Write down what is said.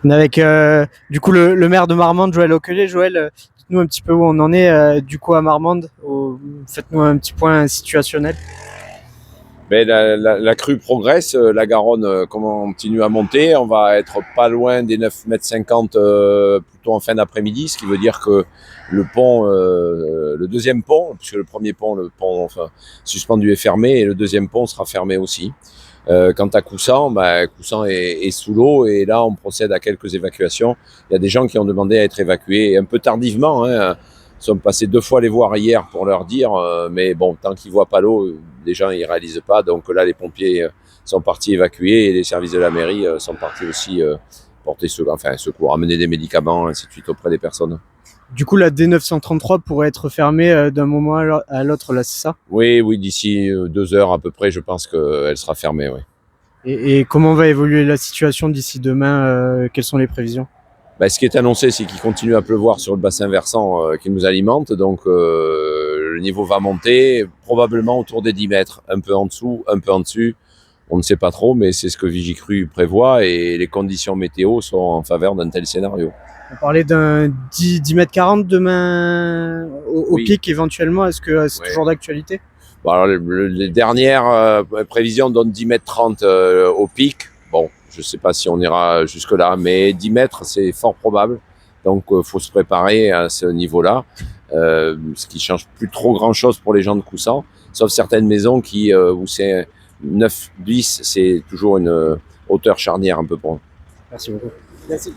On est avec du coup le maire de Marmande, Joël Oquelet. Joël, dites-nous un petit peu où on en est du coup à Marmande. Faites-nous un petit point situationnel. Mais la crue progresse, la Garonne continue à monter. On va être pas loin des 9,50 m plutôt en fin d'après-midi, ce qui veut dire que le pont, le deuxième pont, puisque le premier pont, le pont suspendu est fermé, et le deuxième pont sera fermé aussi. Quant à Coussant, Coussant est sous l'eau, et là on procède à quelques évacuations. Il y a des gens qui ont demandé à être évacués un peu tardivement, hein. Nous sommes passés 2 fois les voir hier pour leur dire, mais bon, tant qu'ils voient pas l'eau, les gens ils réalisent pas. Donc là, les pompiers sont partis évacuer, et les services de la mairie sont partis aussi porter secours, amener des médicaments, ainsi de suite auprès des personnes. Du coup, la D933 pourrait être fermée d'un moment à l'autre, là, c'est ça? Oui, d'ici 2 heures à peu près, je pense qu'elle sera fermée, oui. Et comment va évoluer la situation d'ici demain? Quelles sont les prévisions? Ce qui est annoncé, c'est qu'il continue à pleuvoir sur le bassin versant qui nous alimente. Donc le niveau va monter, probablement autour des 10 mètres. Un peu en dessous, un peu en dessus. On ne sait pas trop, mais c'est ce que Vigicru prévoit, et les conditions météo sont en faveur d'un tel scénario. On parlait d'un 10 mètres 40 demain au Oui. pic éventuellement. Est-ce que c'est toujours d'actualité? Bon, alors, les dernières prévisions donnent 10 mètres 30 au pic. Bon, je ne sais pas si on ira jusque-là, mais 10 mètres, c'est fort probable. Donc, faut se préparer à ce niveau-là. Ce qui change plus trop grand-chose pour les gens de Coussant, sauf certaines maisons où c'est 9, 10, c'est toujours une hauteur charnière un peu pour eux. Merci beaucoup. Merci.